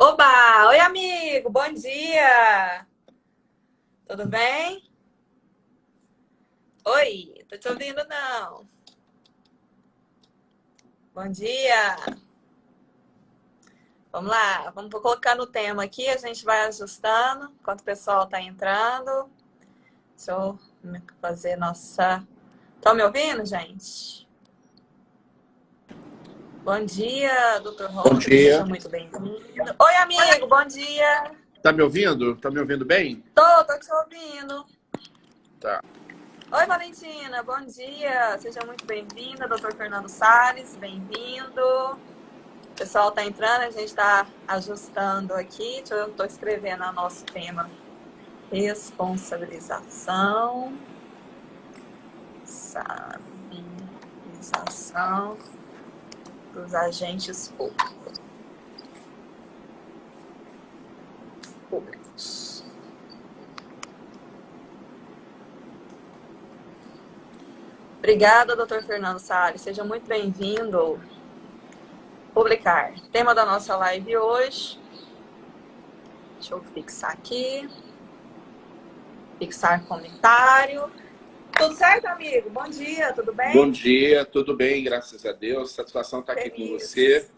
Oba! Oi, amigo! Bom dia! Tudo bem? Oi, tô te ouvindo não. Bom dia! Vamos lá, vamos colocar no tema aqui, a gente vai ajustando enquanto o pessoal tá entrando. Deixa eu fazer nossa... Estão me ouvindo, gente? Bom dia, doutor Bom Rômulo, seja dia. muito bem-vindo. Oi, amigo, bom dia! Tá me ouvindo? Tá me ouvindo bem? Tô te ouvindo. Tá. Oi, Valentina, bom dia. Seja muito bem-vinda, doutor Fernando Salles, bem-vindo. O pessoal está entrando, a gente está ajustando aqui. Eu estou escrevendo o nosso tema: responsabilização dos agentes públicos. Obrigada, doutor Fernando Salles. Seja muito bem-vindo. Publicar. Tema da nossa live hoje. Deixa eu fixar aqui. Fixar comentário. Tudo certo, amigo? Bom dia, tudo bem? Bom dia, tudo bem, graças a Deus. Satisfação estar aqui com você.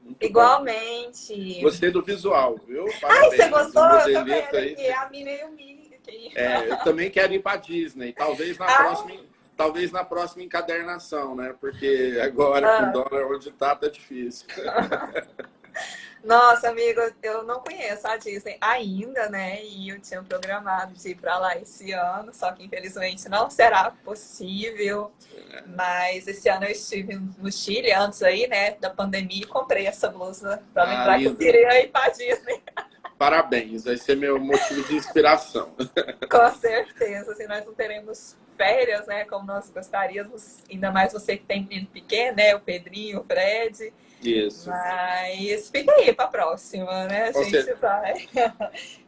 Muito igualmente. Bom. Gostei do visual, viu? Ai, você Parabéns. gostou? O Eu também. aí. Aqui, a Mina e o Mini aqui. Eu também quero ir para Disney. Talvez na próxima encadernação, né? Porque agora com o dólar onde tá difícil. Nossa, amigo, eu não conheço a Disney ainda, né? E eu tinha programado de ir para lá esse ano, só que infelizmente não será possível. Mas esse ano eu estive no Chile, antes aí, né, da pandemia, e comprei essa blusa para lembrar que eu queria ir para Disney. Parabéns, vai ser meu motivo de inspiração. Com certeza, assim, nós não teremos férias, né, como nós gostaríamos, ainda mais você que tem menino pequeno, né, o Pedrinho, o Fred. Isso. Mas fica aí para a próxima, né? A gente vai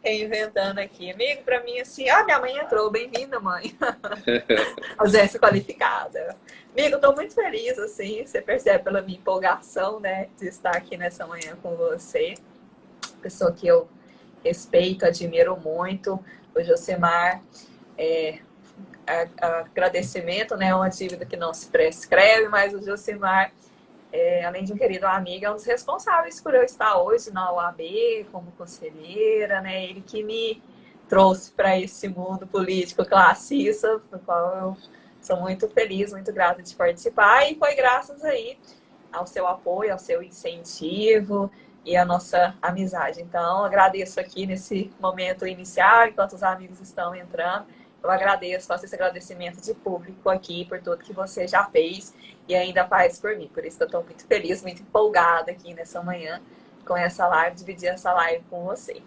reinventando aqui. Amigo, para mim, assim, minha mãe entrou, bem-vinda, mãe. Ausência qualificada. Amigo, estou muito feliz, assim, você percebe pela minha empolgação, né, de estar aqui nessa manhã com você. Pessoa que eu respeito, admiro muito, o Josemar. Agradecimento, né, é uma dívida que não se prescreve, mas o Josemar, além de um querido amigo, é um dos responsáveis por eu estar hoje na UAB como conselheira, né? Ele que me trouxe para esse mundo político classista, no qual eu sou muito feliz, muito grata de participar, e foi graças aí ao seu apoio, ao seu incentivo e à nossa amizade. Então, agradeço aqui nesse momento inicial, enquanto os amigos estão entrando. Eu agradeço, faço esse agradecimento de público aqui por tudo que você já fez e ainda faz por mim. Por isso que eu estou muito feliz, muito empolgada aqui nessa manhã com essa live, dividir essa live com você.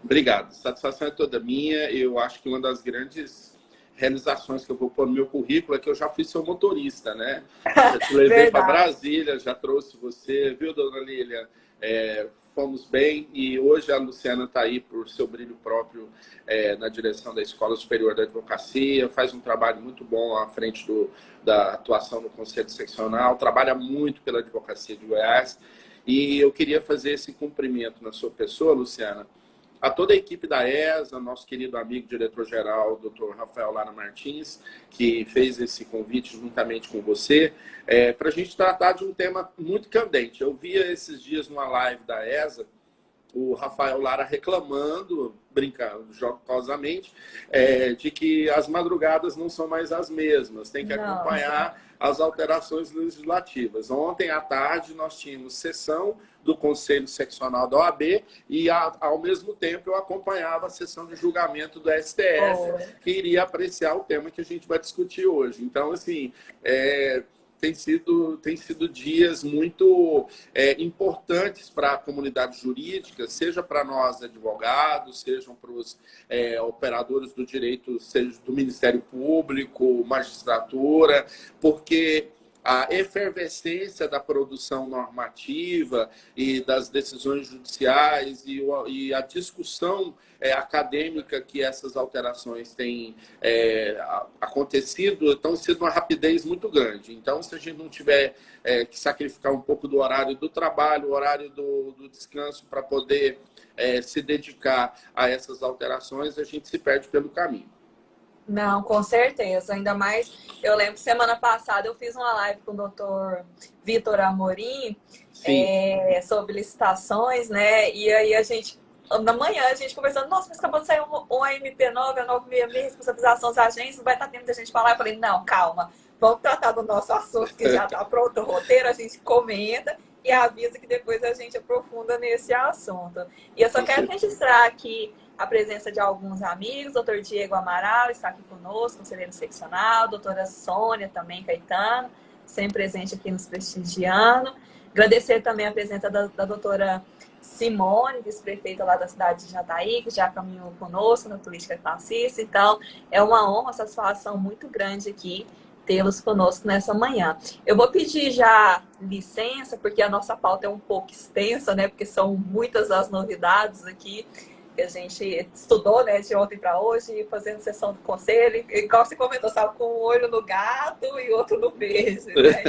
Obrigado. A satisfação é toda minha. Eu acho que uma das grandes realizações que eu vou pôr no meu currículo é que eu já fui seu motorista, né? Já te levei para Brasília, já trouxe você, viu, dona Lília? Fomos bem, e hoje a Luciana está aí por seu brilho próprio na direção da Escola Superior da Advocacia, faz um trabalho muito bom à frente da atuação no Conselho Seccional, trabalha muito pela advocacia de Goiás, e eu queria fazer esse cumprimento na sua pessoa, Luciana, a toda a equipe da ESA, nosso querido amigo diretor-geral, Dr. Rafael Lara Martins, que fez esse convite juntamente com você, para a gente tratar de um tema muito candente. Eu via esses dias numa live da ESA, o Rafael Lara reclamando, brincando jocosamente, de que as madrugadas não são mais as mesmas, tem que acompanhar as alterações legislativas. Ontem à tarde nós tínhamos sessão do Conselho Seccional da OAB e, ao mesmo tempo, eu acompanhava a sessão de julgamento do STF, que iria apreciar o tema que a gente vai discutir hoje. Então, assim, tem sido dias muito importantes para a comunidade jurídica, seja para nós advogados, sejam para os operadores do direito, seja do Ministério Público, magistratura, porque a efervescência da produção normativa e das decisões judiciais e a discussão acadêmica que essas alterações têm acontecido, estão sendo uma rapidez muito grande. Então, se a gente não tiver que sacrificar um pouco do horário do trabalho, o horário do descanso para poder se dedicar a essas alterações, a gente se perde pelo caminho. Não, com certeza. Ainda mais, eu lembro, semana passada eu fiz uma live com o doutor Vitor Amorim sobre licitações, né? E aí na manhã, a gente conversando, nossa, mas acabou de sair um MP9, a 966, responsabilização das agências, vai estar tempo da gente falar. Eu falei, não, calma, vamos tratar do nosso assunto, que já está pronto o roteiro, a gente comenta e avisa que depois a gente aprofunda nesse assunto. E eu só quero registrar aqui a presença de alguns amigos, doutor Diego Amaral está aqui conosco, conselheiro seccional, doutora Sônia também, Caetano, sempre presente aqui nos prestigiando. Agradecer também a presença da doutora Simone, vice-prefeita lá da cidade de Jataí, que já caminhou conosco na política classista. Então, é uma honra, uma satisfação muito grande aqui tê-los conosco nessa manhã. Eu vou pedir já licença, porque a nossa pauta é um pouco extensa, né? Porque são muitas as novidades aqui que a gente estudou, né, de ontem para hoje, fazendo sessão do conselho, igual você comentou, sabe, com um olho no gato e outro no beijo, né?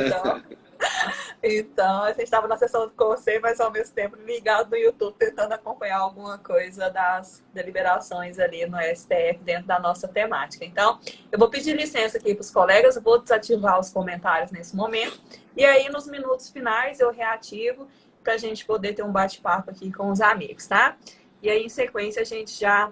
Então a gente estava na sessão do conselho, mas ao mesmo tempo ligado no YouTube, tentando acompanhar alguma coisa das deliberações ali no STF dentro da nossa temática. Então, eu vou pedir licença aqui para os colegas, eu vou desativar os comentários nesse momento, e aí nos minutos finais eu reativo para a gente poder ter um bate-papo aqui com os amigos, tá? E aí, em sequência, a gente já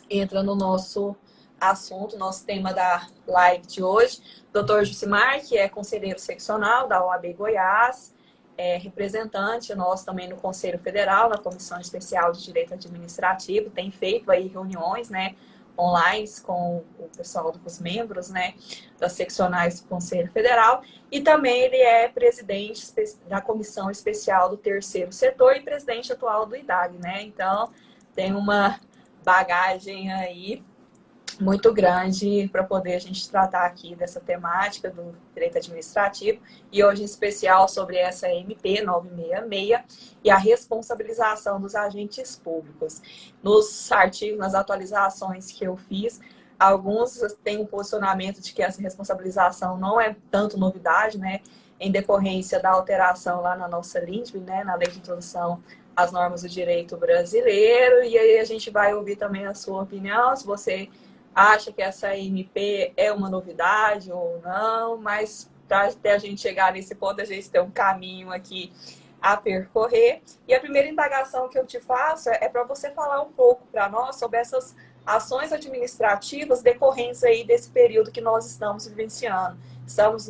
entra no nosso assunto, nosso tema da live de hoje. Dr. Jucimar, que é conselheiro seccional da OAB Goiás, é representante nosso também no Conselho Federal, na Comissão Especial de Direito Administrativo, tem feito aí reuniões, né, online com o pessoal dos membros, né, das seccionais do Conselho Federal, e também ele é presidente da Comissão Especial do Terceiro Setor e presidente atual do IDAG, né, então tem uma bagagem aí muito grande para poder a gente tratar aqui dessa temática do direito administrativo e hoje em especial sobre essa MP 966 e a responsabilização dos agentes públicos. Nos artigos, nas atualizações que eu fiz, alguns têm um posicionamento de que essa responsabilização não é tanto novidade, né, em decorrência da alteração lá na nossa LINDB, né, na Lei de Introdução às Normas do Direito Brasileiro, e aí a gente vai ouvir também a sua opinião, se você acha que essa MP é uma novidade ou não, mas para até a gente chegar nesse ponto, a gente tem um caminho aqui a percorrer. E a primeira indagação que eu te faço é para você falar um pouco para nós sobre essas ações administrativas decorrentes aí desse período que nós estamos vivenciando. Estamos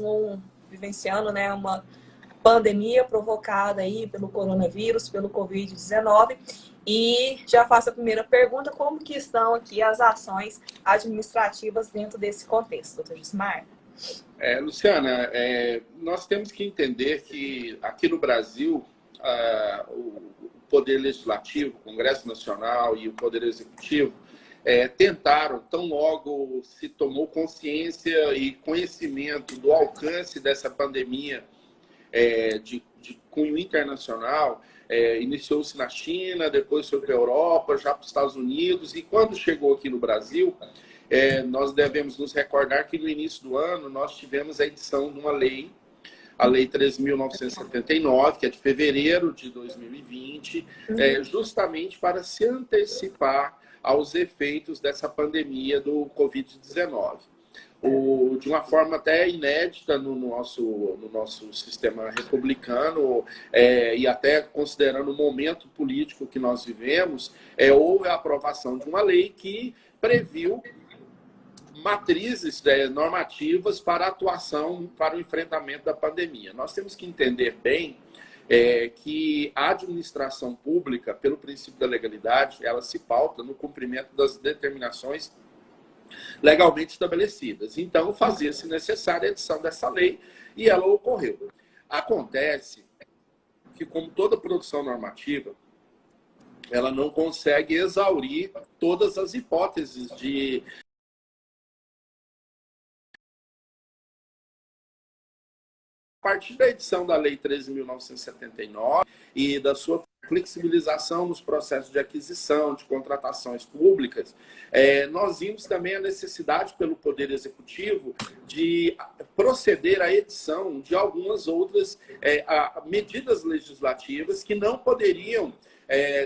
vivenciando, né, uma pandemia provocada aí pelo coronavírus, pelo Covid-19. E já faço a primeira pergunta, como que estão aqui as ações administrativas dentro desse contexto, doutor Jucimar? Luciana, nós temos que entender que aqui no Brasil, o Poder Legislativo, o Congresso Nacional e o Poder Executivo tentaram, tão logo se tomou consciência e conhecimento do alcance dessa pandemia de cunho internacional, iniciou-se na China, depois foi para a Europa, já para os Estados Unidos, e quando chegou aqui no Brasil, nós devemos nos recordar que no início do ano nós tivemos a edição de uma lei, a Lei 13.979, que é de fevereiro de 2020, justamente para se antecipar aos efeitos dessa pandemia do Covid-19. De uma forma até inédita no nosso sistema republicano, e até considerando o momento político que nós vivemos, houve a aprovação de uma lei que previu matrizes normativas para atuação, para o enfrentamento da pandemia. Nós temos que entender bem que a administração pública, pelo princípio da legalidade, ela se pauta no cumprimento das determinações legalmente estabelecidas. Então, fazia-se necessária a edição dessa lei e ela ocorreu. Acontece que, como toda produção normativa, ela não consegue exaurir todas as hipóteses de partir da edição da Lei 13.979 e da sua flexibilização nos processos de aquisição, de contratações públicas, nós vimos também a necessidade pelo Poder Executivo de proceder à edição de algumas outras medidas legislativas que não poderiam,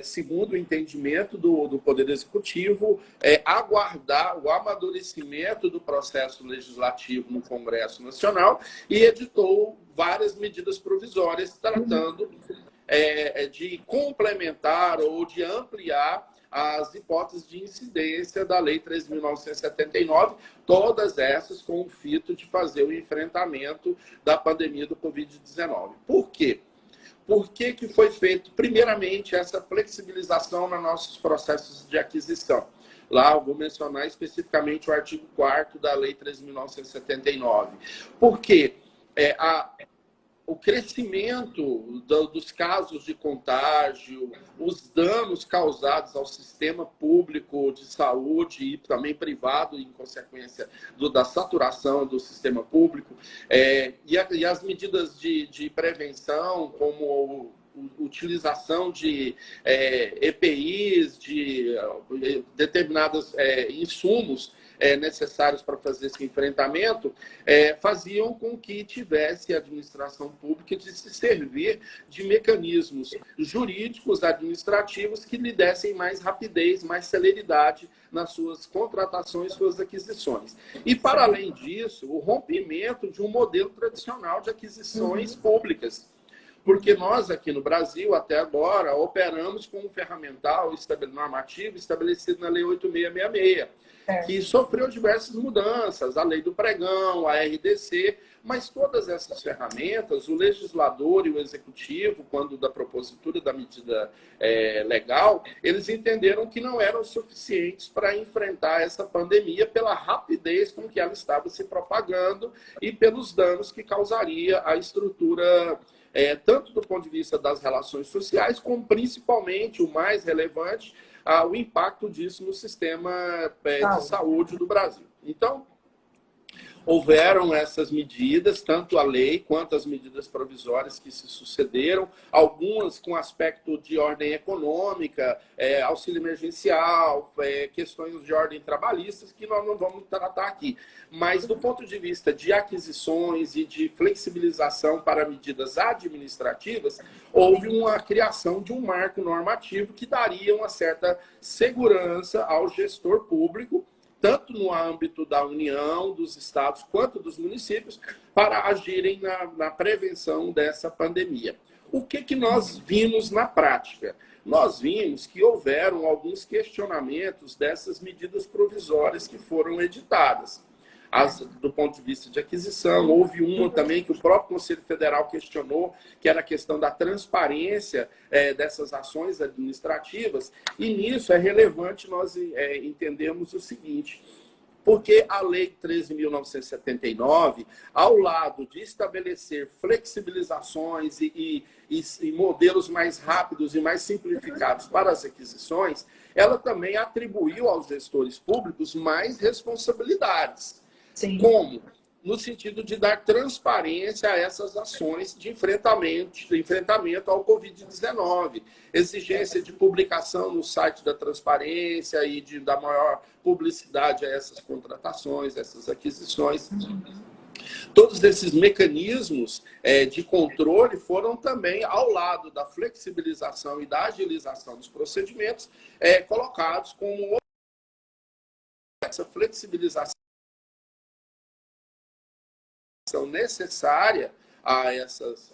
segundo o entendimento do Poder Executivo, aguardar o amadurecimento do processo legislativo no Congresso Nacional e editou várias medidas provisórias tratando de complementar ou de ampliar as hipóteses de incidência da Lei 13.979, todas essas com o fito de fazer o enfrentamento da pandemia do Covid-19. Por quê? Por que que foi feito, primeiramente, essa flexibilização nos nossos processos de aquisição? Lá eu vou mencionar especificamente o artigo 4º da Lei 13.979. Por quê? O crescimento dos casos de contágio, os danos causados ao sistema público de saúde e também privado, em consequência da saturação do sistema público, e as medidas de prevenção, como utilização de EPIs, de determinados insumos necessários para fazer esse enfrentamento, faziam com que tivesse a administração pública de se servir de mecanismos jurídicos, administrativos, que lhe dessem mais rapidez, mais celeridade nas suas contratações, suas aquisições. E, para além disso, o rompimento de um modelo tradicional de aquisições públicas. Porque nós, aqui no Brasil, até agora, operamos com um ferramental normativo estabelecido na Lei 8.666, que sofreu diversas mudanças, a Lei do Pregão, a RDC, mas todas essas ferramentas, o legislador e o executivo, quando da propositura da medida legal, eles entenderam que não eram suficientes para enfrentar essa pandemia pela rapidez com que ela estava se propagando e pelos danos que causaria à estrutura, tanto do ponto de vista das relações sociais, como principalmente, o mais relevante, o impacto disso no sistema de saúde do Brasil. Então, houveram essas medidas, tanto a lei quanto as medidas provisórias que se sucederam, algumas com aspecto de ordem econômica, auxílio emergencial, questões de ordem trabalhistas, que nós não vamos tratar aqui. Mas, do ponto de vista de aquisições e de flexibilização para medidas administrativas, houve uma criação de um marco normativo que daria uma certa segurança ao gestor público, tanto no âmbito da União, dos estados, quanto dos municípios, para agirem na prevenção dessa pandemia. O que nós vimos na prática? Nós vimos que houveram alguns questionamentos dessas medidas provisórias que foram editadas. Do ponto de vista de aquisição, houve uma também que o próprio Conselho Federal questionou, que era a questão da transparência dessas ações administrativas, e nisso é relevante nós entendermos o seguinte: porque a Lei 13.979, ao lado de estabelecer flexibilizações e modelos mais rápidos e mais simplificados para as aquisições, ela também atribuiu aos gestores públicos mais responsabilidades. Sim. Como? No sentido de dar transparência a essas ações de enfrentamento ao Covid-19. Exigência de publicação no site da transparência e de dar maior publicidade a essas contratações, essas aquisições. Todos esses mecanismos de controle foram também, ao lado da flexibilização e da agilização dos procedimentos, colocados como essa flexibilização necessária a essas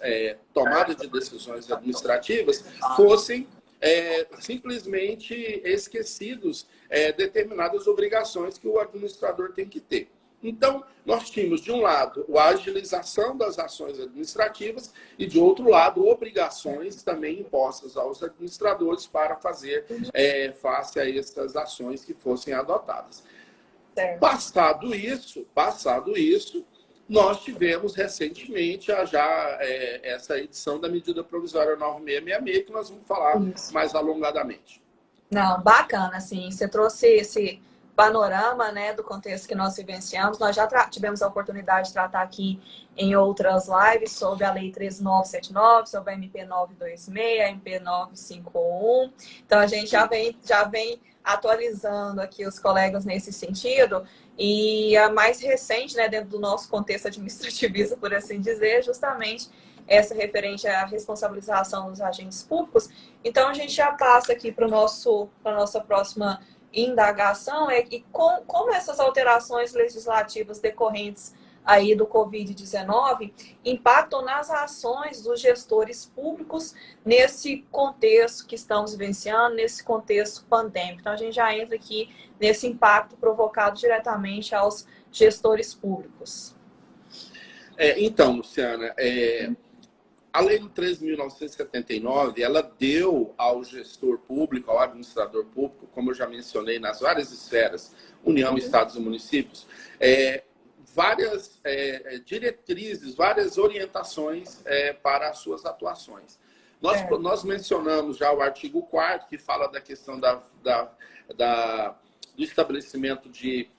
tomadas de decisões administrativas fossem simplesmente esquecidos determinadas obrigações que o administrador tem que ter. Então, nós tínhamos, de um lado, a agilização das ações administrativas e, de outro lado, obrigações também impostas aos administradores para fazer face a essas ações que fossem adotadas. Passado isso, nós tivemos recentemente essa edição da medida provisória 9666, que nós vamos falar mais alongadamente. Não, bacana, assim, você trouxe panorama, né, do contexto que nós vivenciamos. Nós já tivemos a oportunidade de tratar aqui em outras lives sobre a Lei 13.979, sobre a MP 926, a MP 951. Então, a gente já vem atualizando aqui os colegas nesse sentido. E a mais recente, né, dentro do nosso contexto administrativista, por assim dizer, justamente essa referente à responsabilização dos agentes públicos. Então, a gente já passa aqui para a nossa próxima indagação, como essas alterações legislativas decorrentes aí do Covid-19 impactam nas ações dos gestores públicos nesse contexto que estamos vivenciando, nesse contexto pandêmico. Então, a gente já entra aqui nesse impacto provocado diretamente aos gestores públicos. Então, Luciana, a Lei 13.979, ela deu ao gestor público, ao administrador público, como eu já mencionei, nas várias esferas, União, Estados e municípios, várias diretrizes, várias orientações para as suas atuações. Nós mencionamos já o artigo 4º, que fala da questão do estabelecimento de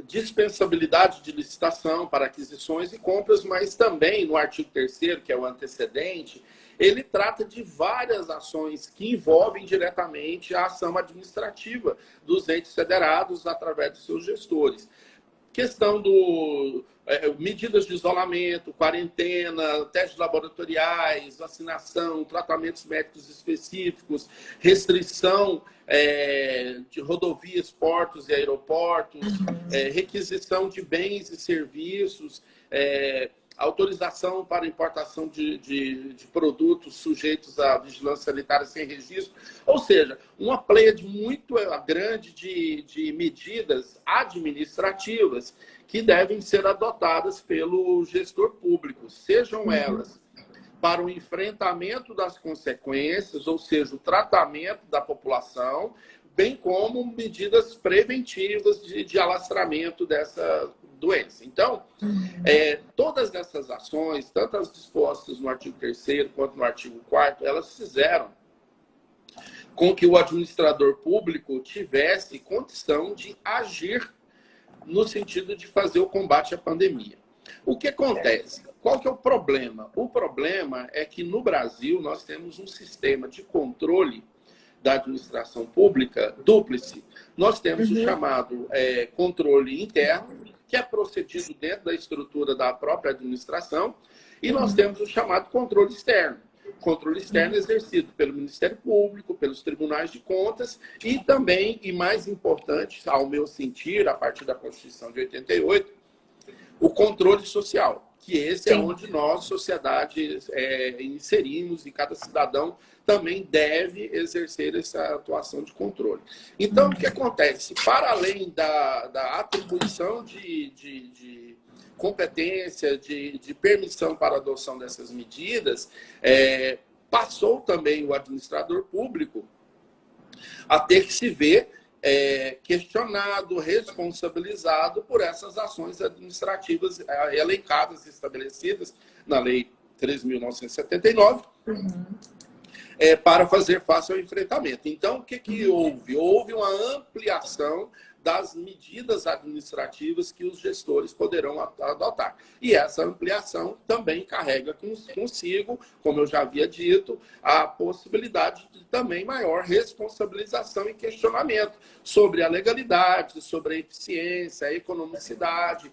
dispensabilidade de licitação para aquisições e compras, mas também no artigo 3º, que é o antecedente, ele trata de várias ações que envolvem diretamente a ação administrativa dos entes federados através dos seus gestores. Questão medidas de isolamento, quarentena, testes laboratoriais, vacinação, tratamentos médicos específicos, restrição de rodovias, portos e aeroportos, requisição de bens e serviços, autorização para importação de produtos sujeitos à vigilância sanitária sem registro. Ou seja, uma pleiade muito grande de medidas administrativas que devem ser adotadas pelo gestor público, sejam elas para o enfrentamento das consequências, ou seja, o tratamento da população, bem como medidas preventivas de alastramento dessa doença. Então, todas essas ações, tanto as dispostas no artigo 3º quanto no artigo 4º, elas fizeram com que o administrador público tivesse condição de agir no sentido de fazer o combate à pandemia. O que acontece? Qual que é o problema? O problema é que no Brasil nós temos um sistema de controle da administração pública dúplice. Nós temos o chamado controle interno, que é procedido dentro da estrutura da própria administração, e nós temos o chamado controle externo. Controle externo exercido pelo Ministério Público, pelos tribunais de contas e também, e mais importante, ao meu sentir, a partir da Constituição de 88, o controle social, que esse é onde nós, sociedade, inserimos e cada cidadão também deve exercer essa atuação de controle. Então, o que acontece? Para além da atribuição de competência, de permissão para a adoção dessas medidas, passou também o administrador público a ter que se ver questionado, responsabilizado por essas ações administrativas elencadas, estabelecidas na Lei 13.979, para fazer face ao enfrentamento. Então, o que houve? Houve uma ampliação das medidas administrativas que os gestores poderão adotar. E essa ampliação também carrega consigo, como eu já havia dito, a possibilidade de também maior responsabilização e questionamento sobre a legalidade, sobre a eficiência, a economicidade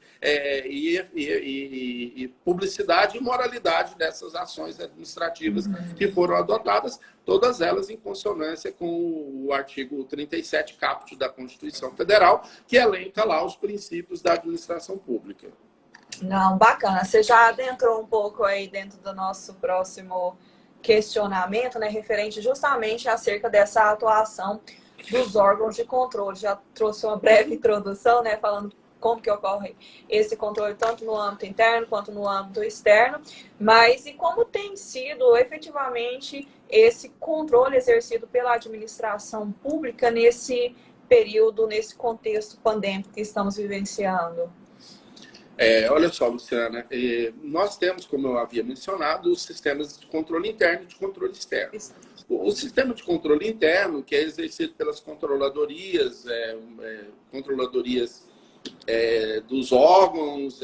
e publicidade e moralidade dessas ações administrativas que foram adotadas, todas elas em consonância com o artigo 37 caput da Constituição Federal, que elenca lá os princípios da administração pública. Não, bacana. Você já adentrou um pouco aí dentro do nosso próximo questionamento, né, referente justamente acerca dessa atuação dos órgãos de controle. Já trouxe uma breve introdução, né, falando como que ocorre esse controle tanto no âmbito interno quanto no âmbito externo, mas e como tem sido efetivamente esse controle exercido pela administração pública nesse período, nesse contexto pandêmico que estamos vivenciando? Olha só, Luciana, nós temos, como eu havia mencionado, os sistemas de controle interno e de controle externo. O sistema de controle interno, que é exercido pelas controladorias, dos órgãos,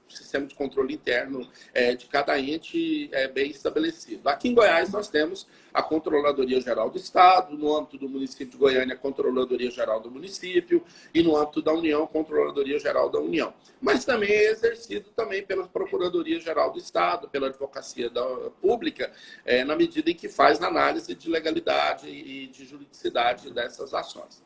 sistema de controle interno de cada ente é bem estabelecido. Aqui em Goiás nós temos a Controladoria Geral do Estado, no âmbito do município de Goiânia, a Controladoria Geral do município, e no âmbito da União, a Controladoria Geral da União. Mas também é exercido também pela Procuradoria Geral do Estado, pela Advocacia Pública, na medida em que faz análise de legalidade e de juridicidade dessas ações.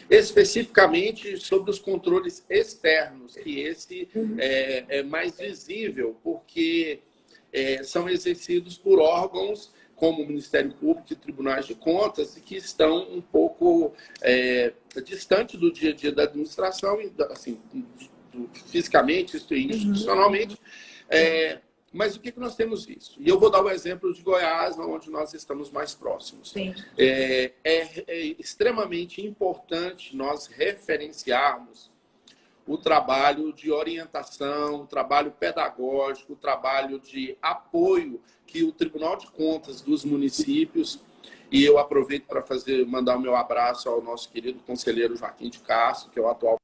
Especificamente sobre os controles externos, que esse é mais visível, porque são exercidos por órgãos como o Ministério Público e tribunais de contas, que estão um pouco distante do dia a dia da administração, assim, fisicamente, institucionalmente. Mas o que nós temos visto? E eu vou dar o exemplo de Goiás, onde nós estamos mais próximos. É extremamente importante nós referenciarmos o trabalho de orientação, o trabalho pedagógico, o trabalho de apoio que o Tribunal de Contas dos municípios, e eu aproveito para mandar o meu abraço ao nosso querido conselheiro Joaquim de Castro, que é o atual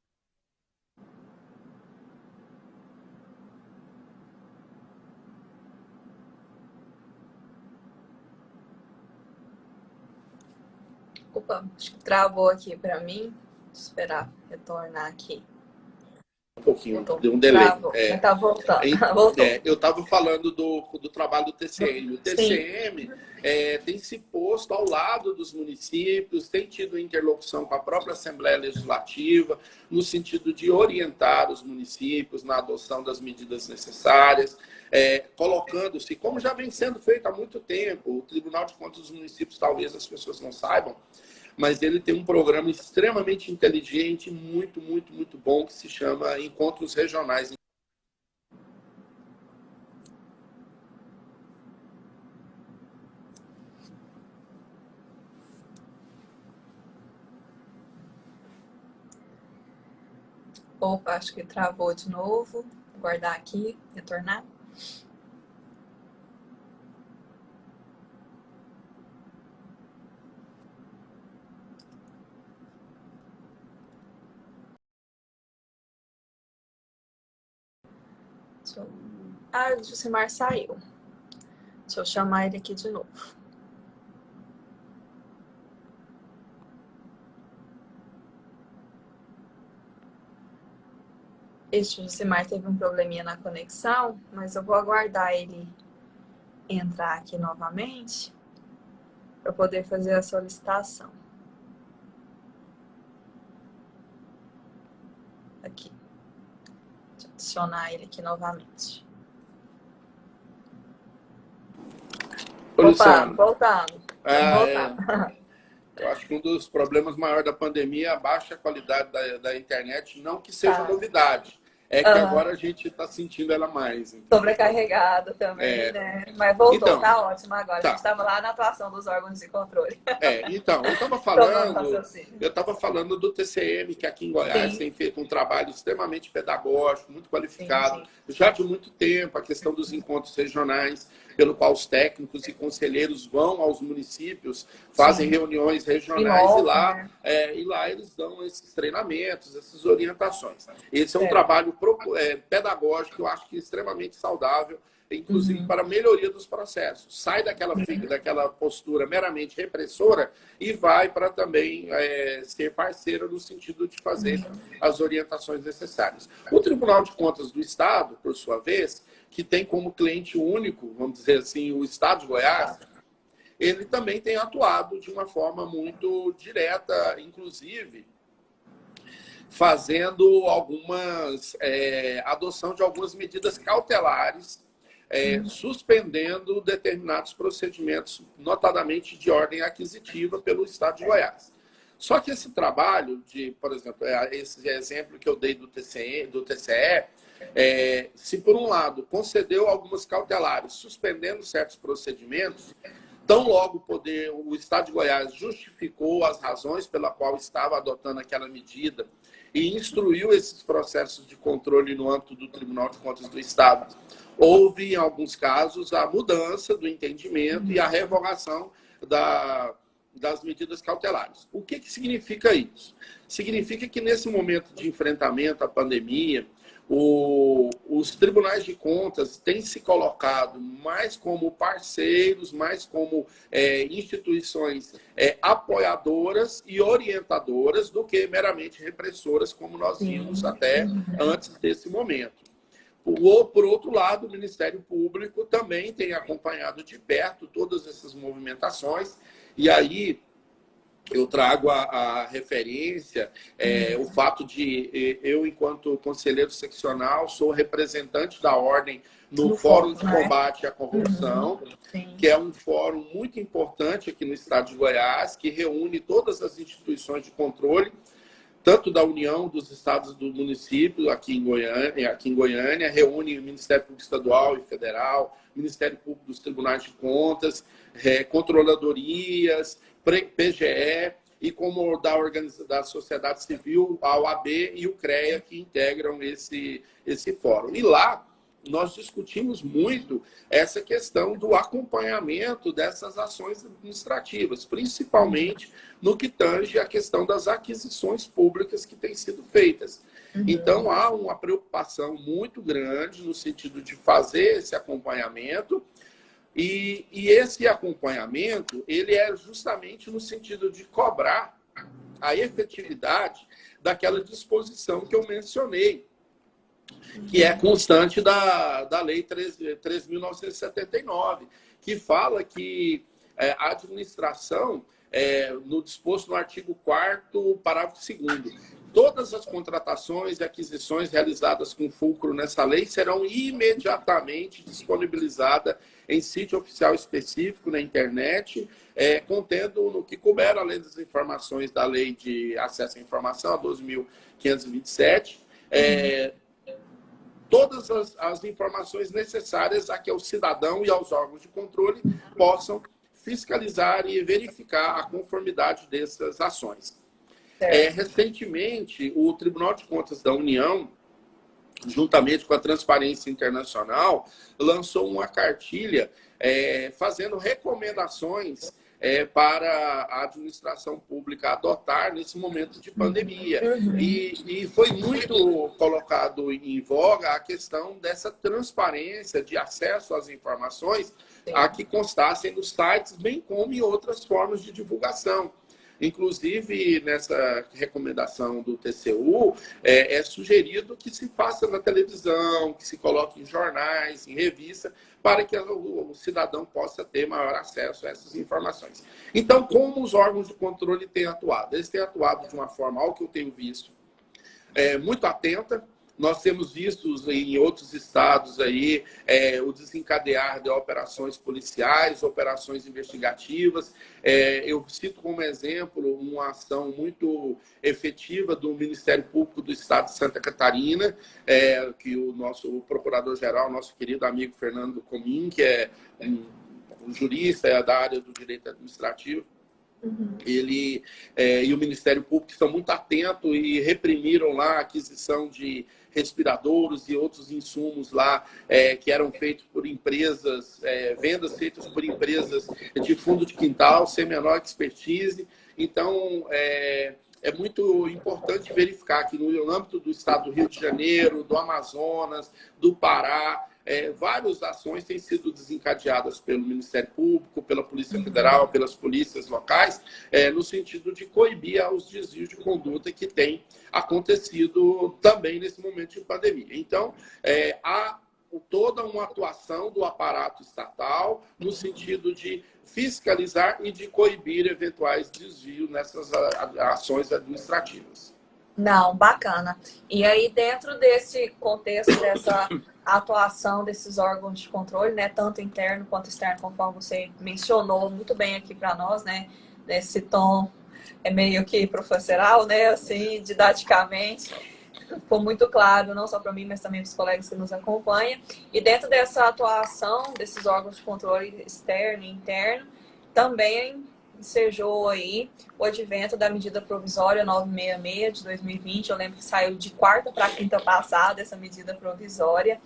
Opa, acho que travou aqui para mim. Vou esperar retornar aqui. Um pouquinho, deu um delay. Tá voltando. Voltou. Eu estava falando do trabalho do TCM. O TCM tem se posto ao lado dos municípios, tem tido interlocução com a própria Assembleia Legislativa, no sentido de orientar os municípios na adoção das medidas necessárias, colocando-se, como já vem sendo feito há muito tempo, o Tribunal de Contas dos Municípios, talvez as pessoas não saibam, mas ele tem um programa extremamente inteligente, muito, muito, muito bom, que se chama Encontros Regionais. Opa, acho que travou de novo. Vou guardar aqui, retornar. O Josimar saiu. Deixa eu chamar ele aqui de novo. Este Josimar teve um probleminha na conexão, mas eu vou aguardar ele entrar aqui novamente para poder fazer a solicitação. Aqui. Deixa eu adicionar ele aqui novamente. Opa, voltando. Eu acho que um dos problemas maiores da pandemia é a baixa qualidade da internet, não que seja novidade. É que agora a gente está sentindo ela mais. Então. Sobrecarregada também, né? Mas voltou, então, tá ótimo agora. A gente estava lá na atuação dos órgãos de controle. Então, eu estava falando do TCM, que aqui em Goiás tem feito um trabalho extremamente pedagógico, muito qualificado, já de muito tempo, a questão dos encontros regionais, pelo qual os técnicos e conselheiros vão aos municípios, fazem reuniões regionais e lá eles dão esses treinamentos, essas orientações. Esse é um trabalho pedagógico que eu acho que é extremamente saudável, inclusive para a melhoria dos processos. Sai daquela postura meramente repressora e vai para também ser parceira no sentido de fazer as orientações necessárias. O Tribunal de Contas do Estado, por sua vez, que tem como cliente único, vamos dizer assim, o Estado de Goiás, ele também tem atuado de uma forma muito direta, inclusive fazendo adoção de algumas medidas cautelares, suspendendo determinados procedimentos, notadamente de ordem aquisitiva, pelo Estado de Goiás. Só que esse trabalho por exemplo, esse exemplo que eu dei do TCE, se por um lado concedeu algumas cautelares, suspendendo certos procedimentos, tão logo o Estado de Goiás justificou as razões pela qual estava adotando aquela medida e instruiu esses processos de controle no âmbito do Tribunal de Contas do Estado. houve, em alguns casos, a mudança do entendimento e a revogação das medidas cautelares. O que significa isso? Significa que, nesse momento de enfrentamento à pandemia, os tribunais de contas têm se colocado mais como parceiros, mais como instituições apoiadoras e orientadoras do que meramente repressoras, como nós vimos até antes desse momento. Por outro lado, o Ministério Público também tem acompanhado de perto todas essas movimentações, e aí eu trago a referência, o fato de eu, enquanto conselheiro seccional, sou representante da Ordem no Fórum de Combate à Corrupção, que é um fórum muito importante aqui no estado de Goiás, que reúne todas as instituições de controle, tanto da União, dos estados do município, aqui em Goiânia, reúne o Ministério Público Estadual e Federal, Ministério Público dos Tribunais de Contas, controladorias, PGE, e como da sociedade civil, a OAB e o CREA, que integram esse fórum. E lá nós discutimos muito essa questão do acompanhamento dessas ações administrativas, principalmente no que tange a questão das aquisições públicas que têm sido feitas. Então, há uma preocupação muito grande no sentido de fazer esse acompanhamento, e esse acompanhamento ele é justamente no sentido de cobrar a efetividade daquela disposição que eu mencionei, que é constante da Lei 3.979, que fala que a administração, no disposto no artigo 4º, parágrafo 2º, todas as contratações e aquisições realizadas com fulcro nessa lei serão imediatamente disponibilizadas em sítio oficial específico na internet, contendo no que couber, além das informações da Lei de Acesso à Informação, a 12.527, todas as informações necessárias a que o cidadão e aos órgãos de controle possam fiscalizar e verificar a conformidade dessas ações. Recentemente, o Tribunal de Contas da União, juntamente com a Transparência Internacional, lançou uma cartilha fazendo recomendações para a administração pública adotar nesse momento de pandemia. E foi muito colocado em voga a questão dessa transparência de acesso às informações a que constassem nos sites, bem como em outras formas de divulgação. Inclusive, nessa recomendação do TCU, é sugerido que se faça na televisão, que se coloque em jornais, em revista, para que o cidadão possa ter maior acesso a essas informações. Então, como os órgãos de controle têm atuado? Eles têm atuado de uma forma, ao que eu tenho visto, muito atenta. Nós temos visto em outros estados aí, o desencadear de operações policiais, operações investigativas. Eu cito como exemplo uma ação muito efetiva do Ministério Público do Estado de Santa Catarina, que o procurador-geral, nosso querido amigo Fernando Comim, que é um jurista da área do direito administrativo, ele e o Ministério Público estão muito atentos e reprimiram lá a aquisição de respiradores e outros insumos lá que eram feitos por empresas, vendas feitas por empresas de fundo de quintal, sem menor expertise. Então, é muito importante verificar que no âmbito do estado do Rio de Janeiro, do Amazonas, do Pará, várias ações têm sido desencadeadas pelo Ministério Público, pela Polícia Federal, pelas polícias locais, no sentido de coibir os desvios de conduta que têm acontecido também nesse momento de pandemia. Então, há toda uma atuação do aparato estatal no sentido de fiscalizar e de coibir eventuais desvios nessas ações administrativas. Não, bacana. E aí, dentro desse contexto, dessa atuação desses órgãos de controle, né, tanto interno quanto externo, conforme você mencionou muito bem aqui para nós, né, nesse tom meio que professoral, né, assim, didaticamente, ficou muito claro, não só para mim, mas também para os colegas que nos acompanham. E dentro dessa atuação desses órgãos de controle externo e interno, também ensejou aí o advento da medida provisória 966 de 2020. Eu lembro que saiu de quarta para quinta passada essa medida provisória.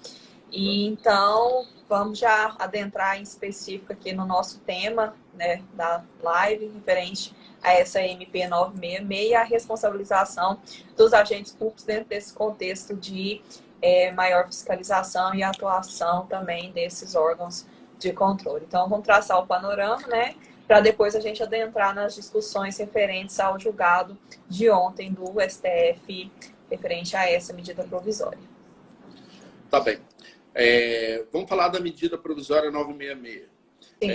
E então, vamos já adentrar em específico aqui no nosso tema, né, da live, referente a essa MP 966 e a responsabilização dos agentes públicos dentro desse contexto de maior fiscalização e atuação também desses órgãos de controle. Então, vamos traçar o panorama, né, para depois a gente adentrar nas discussões referentes ao julgado de ontem do STF referente a essa medida provisória. Tá bem. Vamos falar da medida provisória 966. Sim.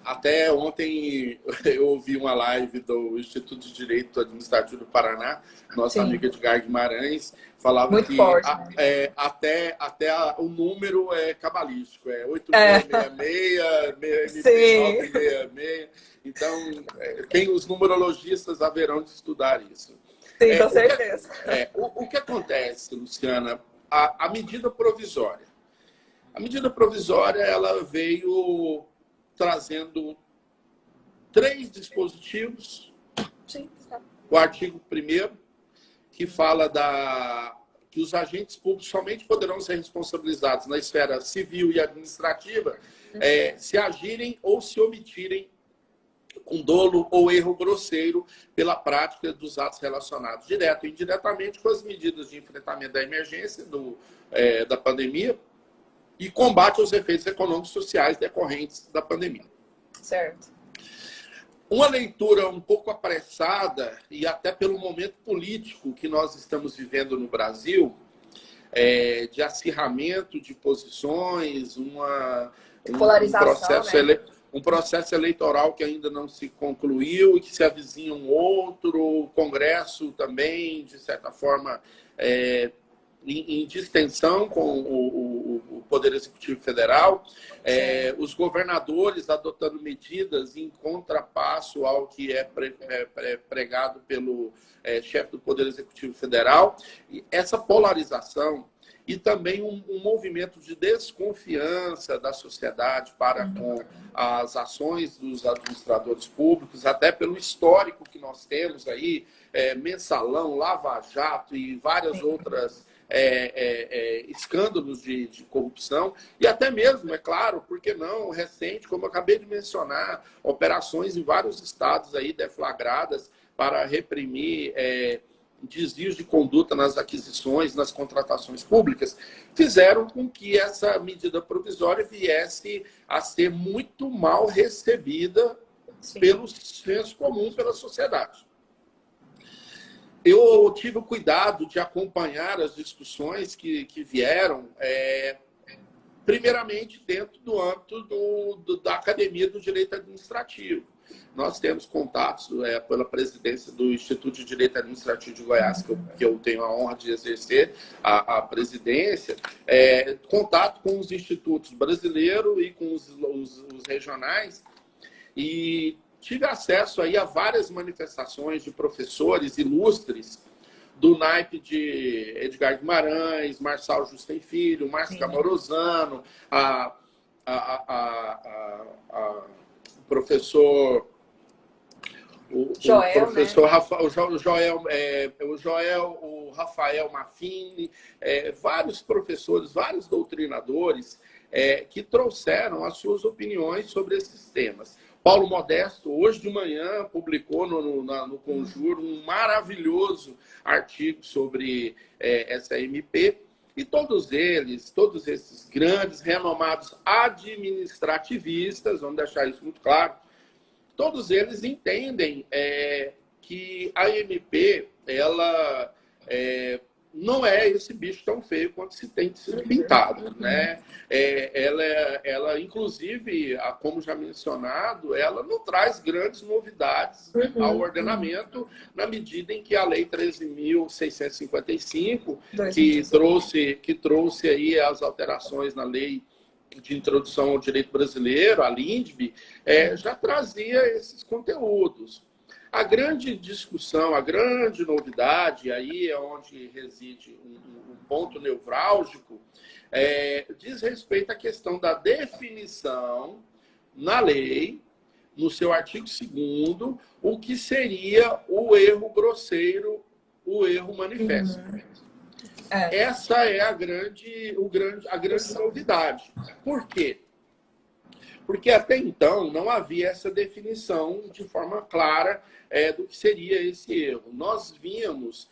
Até ontem eu ouvi uma live do Instituto de Direito Administrativo do Paraná, nossa amiga Edgar Guimarães, falava muito que forte, né? até o número é cabalístico, 8666, MP 966. Então, os numerologistas haverão de estudar isso. Sim, com certeza. O que acontece, Luciana? A medida provisória. A medida provisória, ela veio trazendo 3 dispositivos. Sim. O artigo 1º, que fala que os agentes públicos somente poderão ser responsabilizados na esfera civil e administrativa se agirem ou se omitirem com dolo ou erro grosseiro pela prática dos atos relacionados direto e indiretamente com as medidas de enfrentamento da emergência da pandemia e combate aos efeitos econômicos e sociais decorrentes da pandemia. Certo. Uma leitura um pouco apressada, e até pelo momento político que nós estamos vivendo no Brasil, de acirramento de posições, um processo eleitoral que ainda não se concluiu e que se avizinha um outro, o Congresso também, de certa forma, em distensão com o Poder Executivo Federal, os governadores adotando medidas em contrapasso ao que é pregado pelo chefe do Poder Executivo Federal. E essa polarização e também um movimento de desconfiança da sociedade para com as ações dos administradores públicos, até pelo histórico que nós temos aí, Mensalão, Lava Jato e várias outras escândalos de corrupção, e até mesmo, é claro, por que não, recente, como eu acabei de mencionar, operações em vários estados aí deflagradas para reprimir desvios de conduta nas aquisições, nas contratações públicas, fizeram com que essa medida provisória viesse a ser muito mal recebida pelo senso comum, pela sociedade. Eu tive o cuidado de acompanhar as discussões que vieram, primeiramente dentro do âmbito da Academia do Direito Administrativo. Nós temos contatos pela presidência do Instituto de Direito Administrativo de Goiás, que eu tenho a honra de exercer a presidência, contato com os institutos brasileiros e com os regionais, e tive acesso aí a várias manifestações de professores ilustres do naipe de Edgar Guimarães, Marçal Justem Filho, Márcio Camorosano, o professor o Rafael Maffini, vários professores, vários doutrinadores que trouxeram as suas opiniões sobre esses temas. Paulo Modesto, hoje de manhã, publicou no Conjuro um maravilhoso artigo sobre essa MP, e todos esses grandes, renomados administrativistas, vamos deixar isso muito claro, todos eles entendem que a MP, ela não é esse bicho tão feio quanto se tem sido pintado, né? Ela, inclusive, como já mencionado, ela não traz grandes novidades ao ordenamento, na medida em que a Lei 13.655, que trouxe aí as alterações na Lei de Introdução ao Direito Brasileiro, a LINDB, já trazia esses conteúdos. A grande discussão, a grande novidade, aí é onde reside um ponto nevrálgico, diz respeito à questão da definição na lei, no seu artigo 2º, o que seria o erro grosseiro, o erro manifesto. essa é a grande novidade. Por quê? Porque até então não havia essa definição de forma clara do que seria esse erro. Nós víamos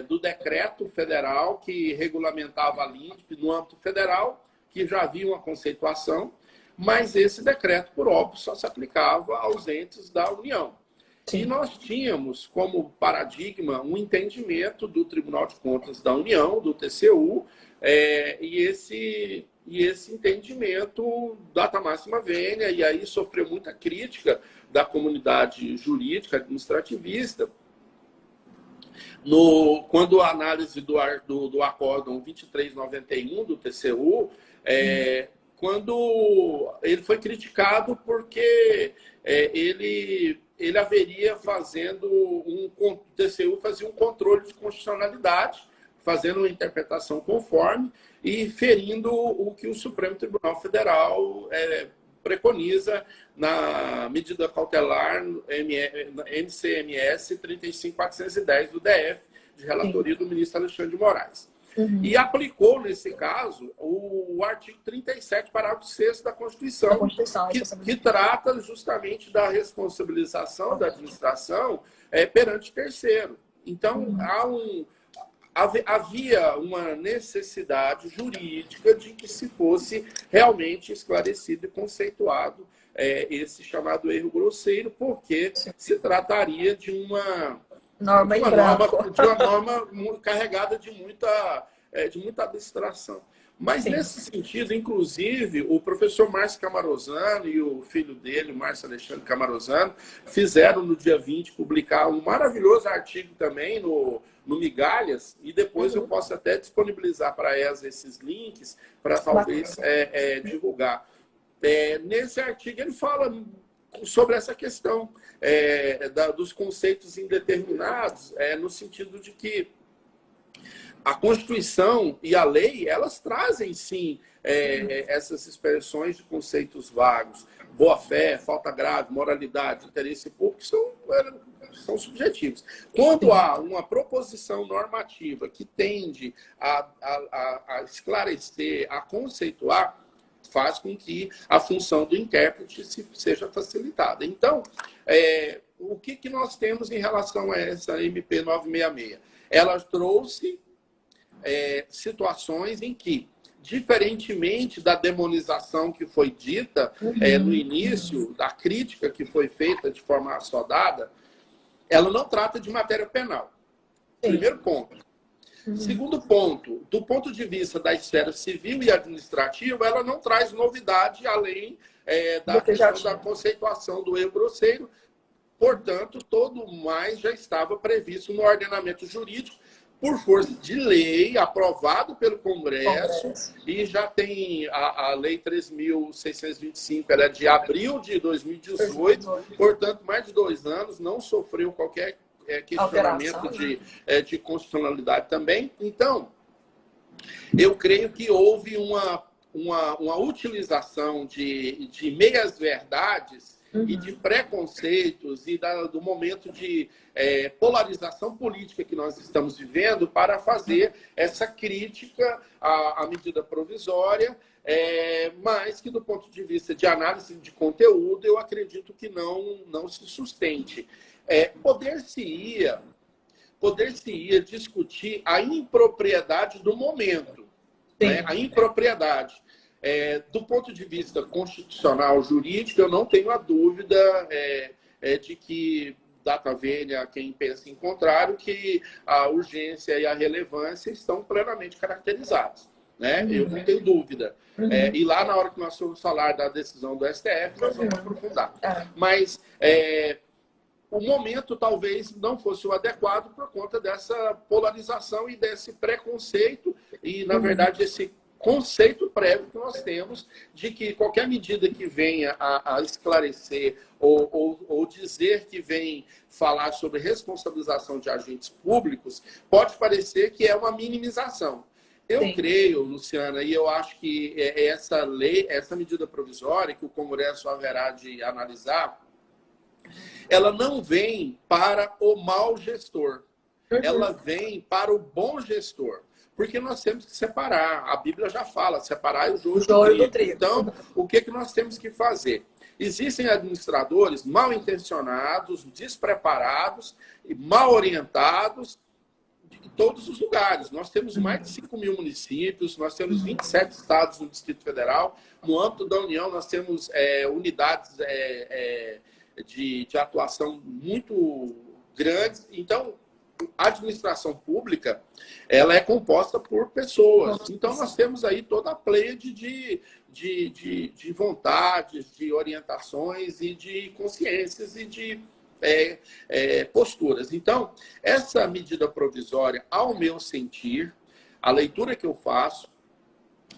do decreto federal que regulamentava a LINDB no âmbito federal, que já havia uma conceituação, mas esse decreto, por óbvio, só se aplicava aos entes da União. Sim. E nós tínhamos como paradigma um entendimento do Tribunal de Contas da União, do TCU, e esse entendimento data máxima vênia, e aí sofreu muita crítica da comunidade jurídica, administrativista, quando a análise do acórdão 2391 do TCU, quando ele foi criticado porque ele haveria o TCU fazia um controle de constitucionalidade, fazendo uma interpretação conforme e ferindo o que o Supremo Tribunal Federal preconiza na medida cautelar NCMS 35410 do DF, de relatoria do ministro Alexandre de Moraes. Uhum. E aplicou, nesse caso, o artigo 37, parágrafo 6º da Constituição, que trata justamente da responsabilização da administração perante terceiro. Então, havia uma necessidade jurídica de que se fosse realmente esclarecido e conceituado esse chamado erro grosseiro, porque se trataria de uma norma carregada de muita abstração. Mas, nesse sentido, inclusive, o professor Márcio Camarosano e o filho dele, Márcio Alexandre Camarosano, fizeram no dia 20 publicar um maravilhoso artigo também no Migalhas, e depois eu posso até disponibilizar para elas esses links para talvez divulgar. Nesse artigo ele fala sobre essa questão dos conceitos indeterminados, no sentido de que a Constituição e a lei, elas trazem, sim, essas expressões de conceitos vagos. Boa-fé, falta grave, moralidade, interesse público, são subjetivos. Quando há uma proposição normativa que tende a esclarecer, a conceituar, faz com que a função do intérprete seja facilitada. Então, o que nós temos em relação a essa MP 966? Ela trouxe situações em que, diferentemente da demonização que foi dita no início, da crítica que foi feita de forma assodada, ela não trata de matéria penal. Primeiro ponto. Segundo ponto, do ponto de vista da esfera civil e administrativa, ela não traz novidade além da questão da conceituação do erro grosseiro. Portanto, todo mais já estava previsto no ordenamento jurídico, por força de lei, aprovado pelo Congresso, e já tem a Lei 3.625, ela é de abril de 2018, portanto, mais de 2 anos, não sofreu qualquer questionamento de constitucionalidade também. Então, eu creio que houve uma utilização de meias-verdades e de preconceitos e do momento de polarização política que nós estamos vivendo para fazer essa crítica à medida provisória, mas que do ponto de vista de análise de conteúdo, eu acredito que não se sustente. Poder-se-ia discutir a impropriedade do momento, né? A impropriedade. Do ponto de vista constitucional, jurídico, eu não tenho a dúvida de que, data vênia, quem pensa em contrário, que a urgência e a relevância estão plenamente caracterizados. Né? Eu não tenho dúvida. E lá, na hora que nós formos falar da decisão do STF, nós vamos aprofundar. Mas o momento talvez não fosse o adequado por conta dessa polarização e desse preconceito e, na verdade, esse conceito prévio que nós temos de que qualquer medida que venha a esclarecer ou dizer que vem falar sobre responsabilização de agentes públicos pode parecer que é uma minimização. Eu creio, Luciana, e eu acho que essa lei, essa medida provisória que o Congresso haverá de analisar, ela não vem para o mau gestor, ela vem para o bom gestor. porque nós temos que separar. A Bíblia já fala, separar o joio do trigo. Então, o que nós temos que fazer? Existem administradores mal intencionados, despreparados e mal orientados em todos os lugares. Nós temos mais de 5 mil municípios, nós temos 27 estados no Distrito Federal. No âmbito da União, nós temos unidades de atuação muito grandes. Então, a administração pública, ela é composta por pessoas. Então, nós temos aí toda a pleiade de vontades, de orientações e de consciências e de posturas. Então, essa medida provisória, ao meu sentir, a leitura que eu faço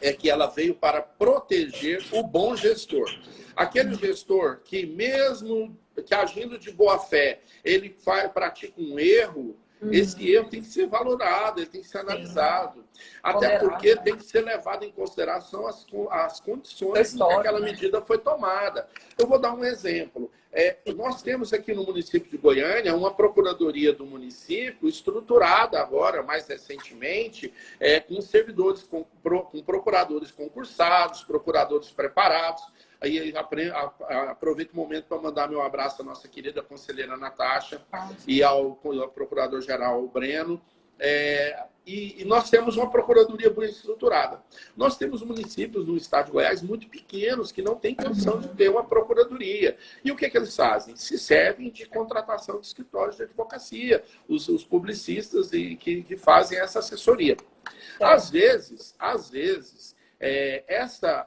é que ela veio para proteger o bom gestor. Aquele gestor que, mesmo que agindo de boa fé, ele pratica um erro, esse erro tem que ser valorado, ele tem que ser analisado. Até porque tem que ser levado em consideração as condições em que aquela medida foi tomada. Eu vou dar um exemplo. Nós temos aqui no município de Goiânia uma procuradoria do município estruturada agora, mais recentemente, com servidores, com procuradores concursados, procuradores preparados. Aí aproveito o momento para mandar meu abraço à nossa querida conselheira Natasha e ao procurador-geral Breno. E nós temos uma procuradoria bem estruturada. Nós temos municípios no estado de Goiás muito pequenos que não têm condição de ter uma procuradoria. E o que eles fazem? Se servem de contratação de escritórios de advocacia, os publicistas que fazem essa assessoria. Às vezes, essa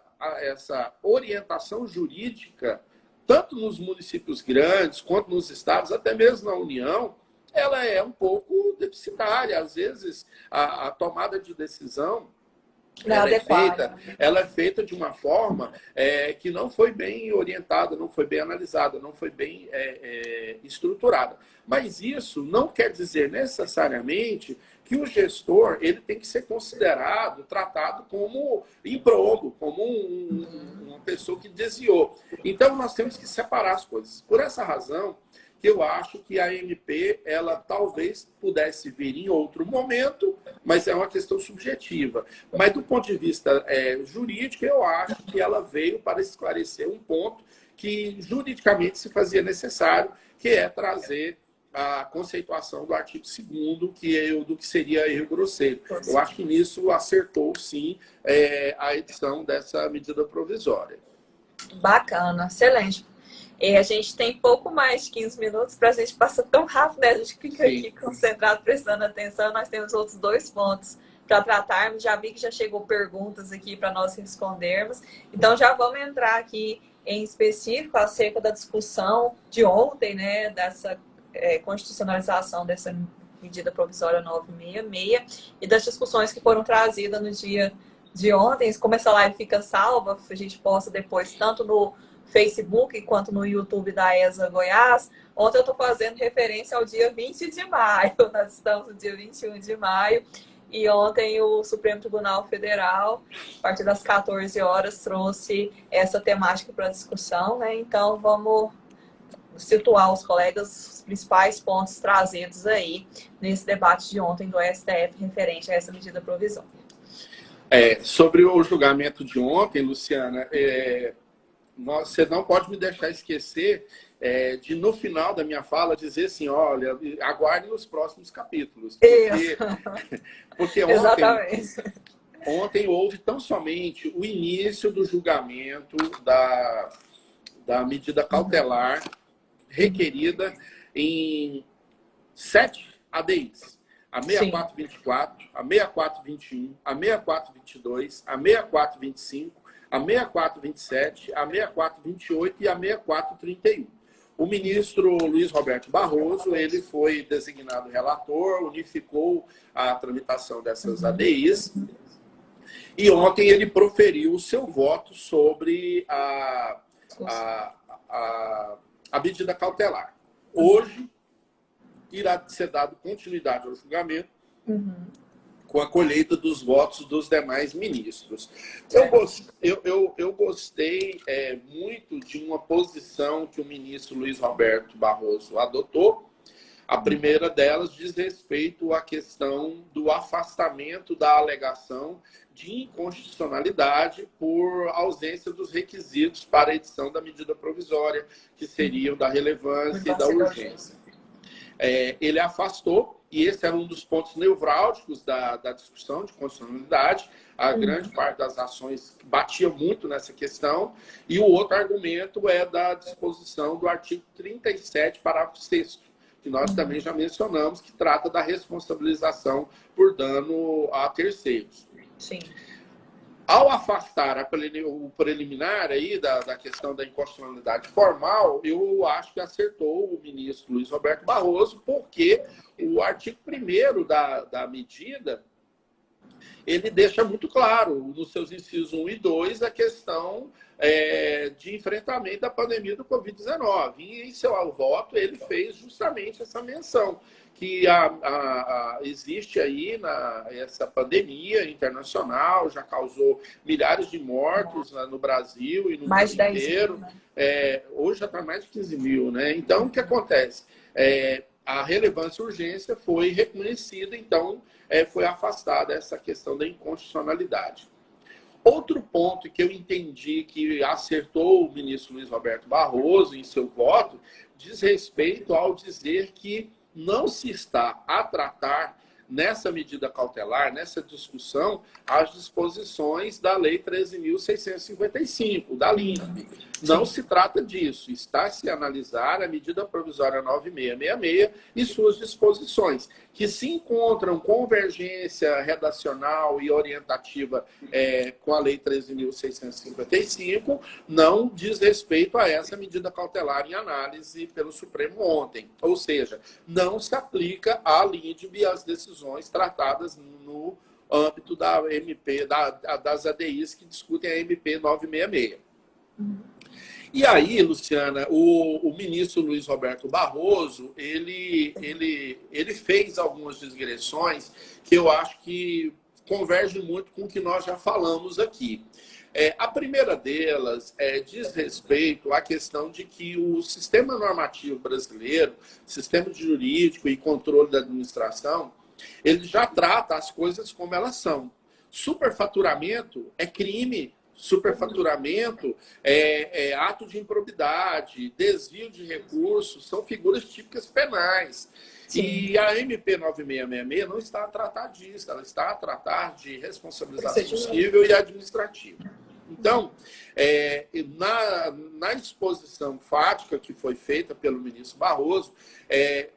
orientação jurídica, tanto nos municípios grandes quanto nos estados, até mesmo na União, ela é um pouco deficitária. Às vezes, a tomada de decisão ela é feita de uma forma que não foi bem orientada, não foi bem analisada, não foi bem estruturada. Mas isso não quer dizer necessariamente que o gestor ele tem que ser considerado, tratado como improbo, como uma pessoa que desviou. Então, nós temos que separar as coisas. Por essa razão, eu acho que a MP, ela talvez pudesse vir em outro momento, mas é uma questão subjetiva. Mas do ponto de vista jurídico, eu acho que ela veio para esclarecer um ponto que juridicamente se fazia necessário, que é trazer a conceituação do artigo 2º, do que seria erro grosseiro. Eu acho que nisso acertou, sim, a edição dessa medida provisória. Bacana, excelente. A gente tem pouco mais de 15 minutos para a gente passar tão rápido, né? A gente fica aqui concentrado, prestando atenção. Nós temos outros 2 pontos para tratarmos. Já vi que já chegou perguntas aqui para nós respondermos. Então, já vamos entrar aqui em específico acerca da discussão de ontem, né? Dessa constitucionalização dessa medida provisória 966 e das discussões que foram trazidas no dia de ontem. Como essa live fica salva, a gente posta depois tanto no Facebook quanto no YouTube da ESA Goiás. Ontem eu estou fazendo referência ao dia 20 de maio, nós estamos no dia 21 de maio, e ontem o Supremo Tribunal Federal, a partir das 14 horas, trouxe essa temática para discussão, né? Então vamos situar os colegas os principais pontos trazidos aí nesse debate de ontem do STF referente a essa medida provisória. Sobre o julgamento de ontem, Luciana, você não pode me deixar esquecer de, no final da minha fala, dizer assim, olha, aguardem os próximos capítulos. Porque ontem houve tão somente o início do julgamento da medida cautelar requerida em 7 ADIs. A 6424, a 6421, a 6422, a 6425, a 6427, a 6428 e a 6431. O ministro Luiz Roberto Barroso, ele foi designado relator, unificou a tramitação dessas ADIs, e ontem ele proferiu o seu voto sobre a medida cautelar. Hoje, irá ser dado continuidade ao julgamento com a colheita dos votos dos demais ministros. Eu gostei muito de uma posição que o ministro Luiz Roberto Barroso adotou, A primeira delas diz respeito à questão do afastamento da alegação de inconstitucionalidade por ausência dos requisitos para a edição da medida provisória, que seriam da relevância e da urgência. Ele afastou, e esse era um dos pontos nevrálgicos da discussão de constitucionalidade. A grande parte das ações batia muito nessa questão. E o outro argumento é da disposição do artigo 37, parágrafo 6º, que nós também já mencionamos, que trata da responsabilização por dano a terceiros. Sim. Ao afastar o preliminar aí da questão da inconstitucionalidade formal, eu acho que acertou o ministro Luiz Roberto Barroso, porque o artigo 1º da medida, ele deixa muito claro, nos seus incisos 1 e 2, a questão de enfrentamento da pandemia do Covid-19. E em seu voto, ele fez justamente essa menção, que existe aí essa pandemia internacional, já causou milhares de mortos no Brasil e no mundo inteiro. Mais de 10 mil, né? Hoje já está mais de 15 mil, né? Então, o que acontece? A relevância e urgência foi reconhecida, então foi afastada essa questão da inconstitucionalidade. Outro ponto que eu entendi que acertou o ministro Luiz Roberto Barroso em seu voto diz respeito ao dizer que não se está a tratar nessa medida cautelar, nessa discussão, as disposições da Lei 13.655, da LINDB. Não se trata disso. Está-se a analisar a medida provisória 9666 e suas disposições, que se encontram convergência redacional e orientativa com a Lei 13.655, não diz respeito a essa medida cautelar em análise pelo Supremo ontem. Ou seja, não se aplica à LINDB e às decisões tratadas no âmbito da MP, das ADIs que discutem a MP 966. E aí, Luciana, o ministro Luiz Roberto Barroso, ele fez algumas digressões que eu acho que convergem muito com o que nós já falamos aqui. A primeira delas diz respeito à questão de que o sistema normativo brasileiro, sistema jurídico e controle da administração, ele já trata as coisas como elas são. Superfaturamento é crime. Superfaturamento é ato de improbidade, desvio de recursos, são figuras típicas penais. Sim. E a MP 9666 não está a tratar disso, ela está a tratar de responsabilização civil e administrativa. Então, na exposição fática que foi feita pelo ministro Barroso,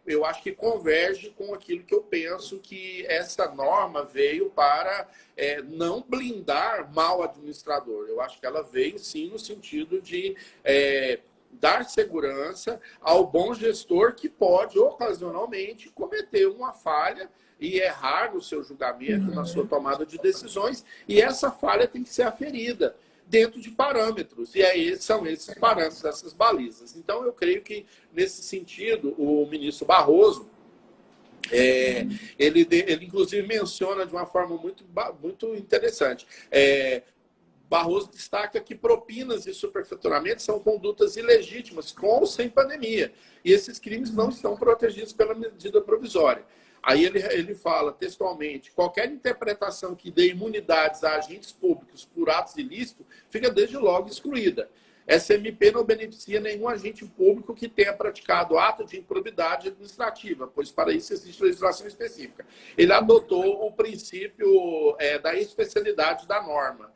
eu acho que converge com aquilo que eu penso que essa norma veio para não blindar mal administrador. Eu acho que ela veio, sim, no sentido de dar segurança ao bom gestor que pode, ocasionalmente, cometer uma falha e errar no seu julgamento, na sua tomada de decisões, e essa falha tem que ser aferida dentro de parâmetros, e aí são esses parâmetros, essas balizas. Então, eu creio que, nesse sentido, o ministro Barroso, ele inclusive menciona de uma forma muito interessante. Barroso destaca que propinas e superfaturamento são condutas ilegítimas, com ou sem pandemia, e esses crimes não estão protegidos pela medida provisória. Aí ele fala textualmente: qualquer interpretação que dê imunidades a agentes públicos por atos ilícitos fica desde logo excluída. Essa MP não beneficia nenhum agente público que tenha praticado ato de improbidade administrativa, pois para isso existe legislação específica. Ele adotou o princípio da especialidade da norma,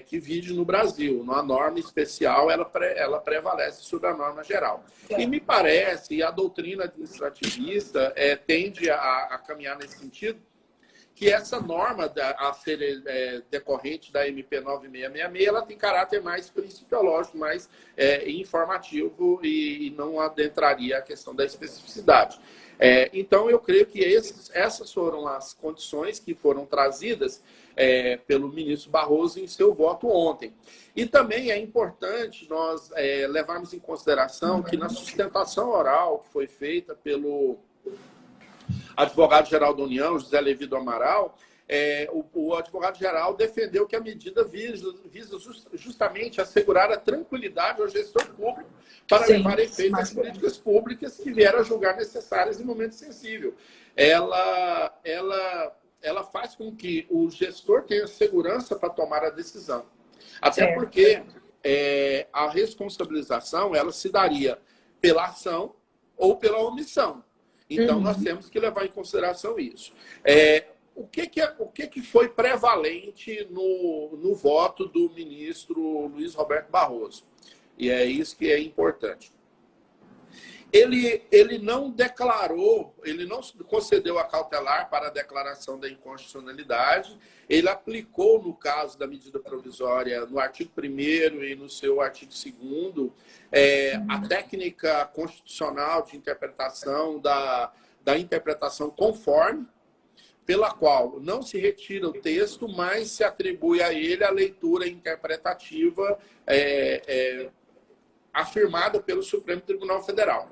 que vige no Brasil. A norma especial ela prevalece sobre a norma geral. E me parece, e a doutrina administrativista tende a caminhar nesse sentido, que essa norma a ser decorrente da MP 9666, ela tem caráter mais principiológico, mais informativo e não adentraria a questão da especificidade. Então, eu creio que essas foram as condições que foram trazidas pelo ministro Barroso em seu voto ontem. E também é importante nós levarmos em consideração que na sustentação oral que foi feita pelo advogado-geral da União, José Levi do Amaral, o advogado-geral defendeu que a medida visa justamente assegurar a tranquilidade ao gestor público para levar a efeito as políticas públicas que vieram a julgar necessárias em momento sensível. Ela faz com que o gestor tenha segurança para tomar a decisão. Até porque a responsabilização ela se daria pela ação ou pela omissão. Então, nós temos que levar em consideração isso. O que foi prevalente no voto do ministro Luiz Roberto Barroso? E é isso que é importante. Ele não declarou, ele não concedeu a cautelar para a declaração da inconstitucionalidade, ele aplicou, no caso da medida provisória, no artigo 1º e no seu artigo 2º, a técnica constitucional de interpretação da interpretação conforme, pela qual não se retira o texto, mas se atribui a ele a leitura interpretativa afirmada pelo Supremo Tribunal Federal.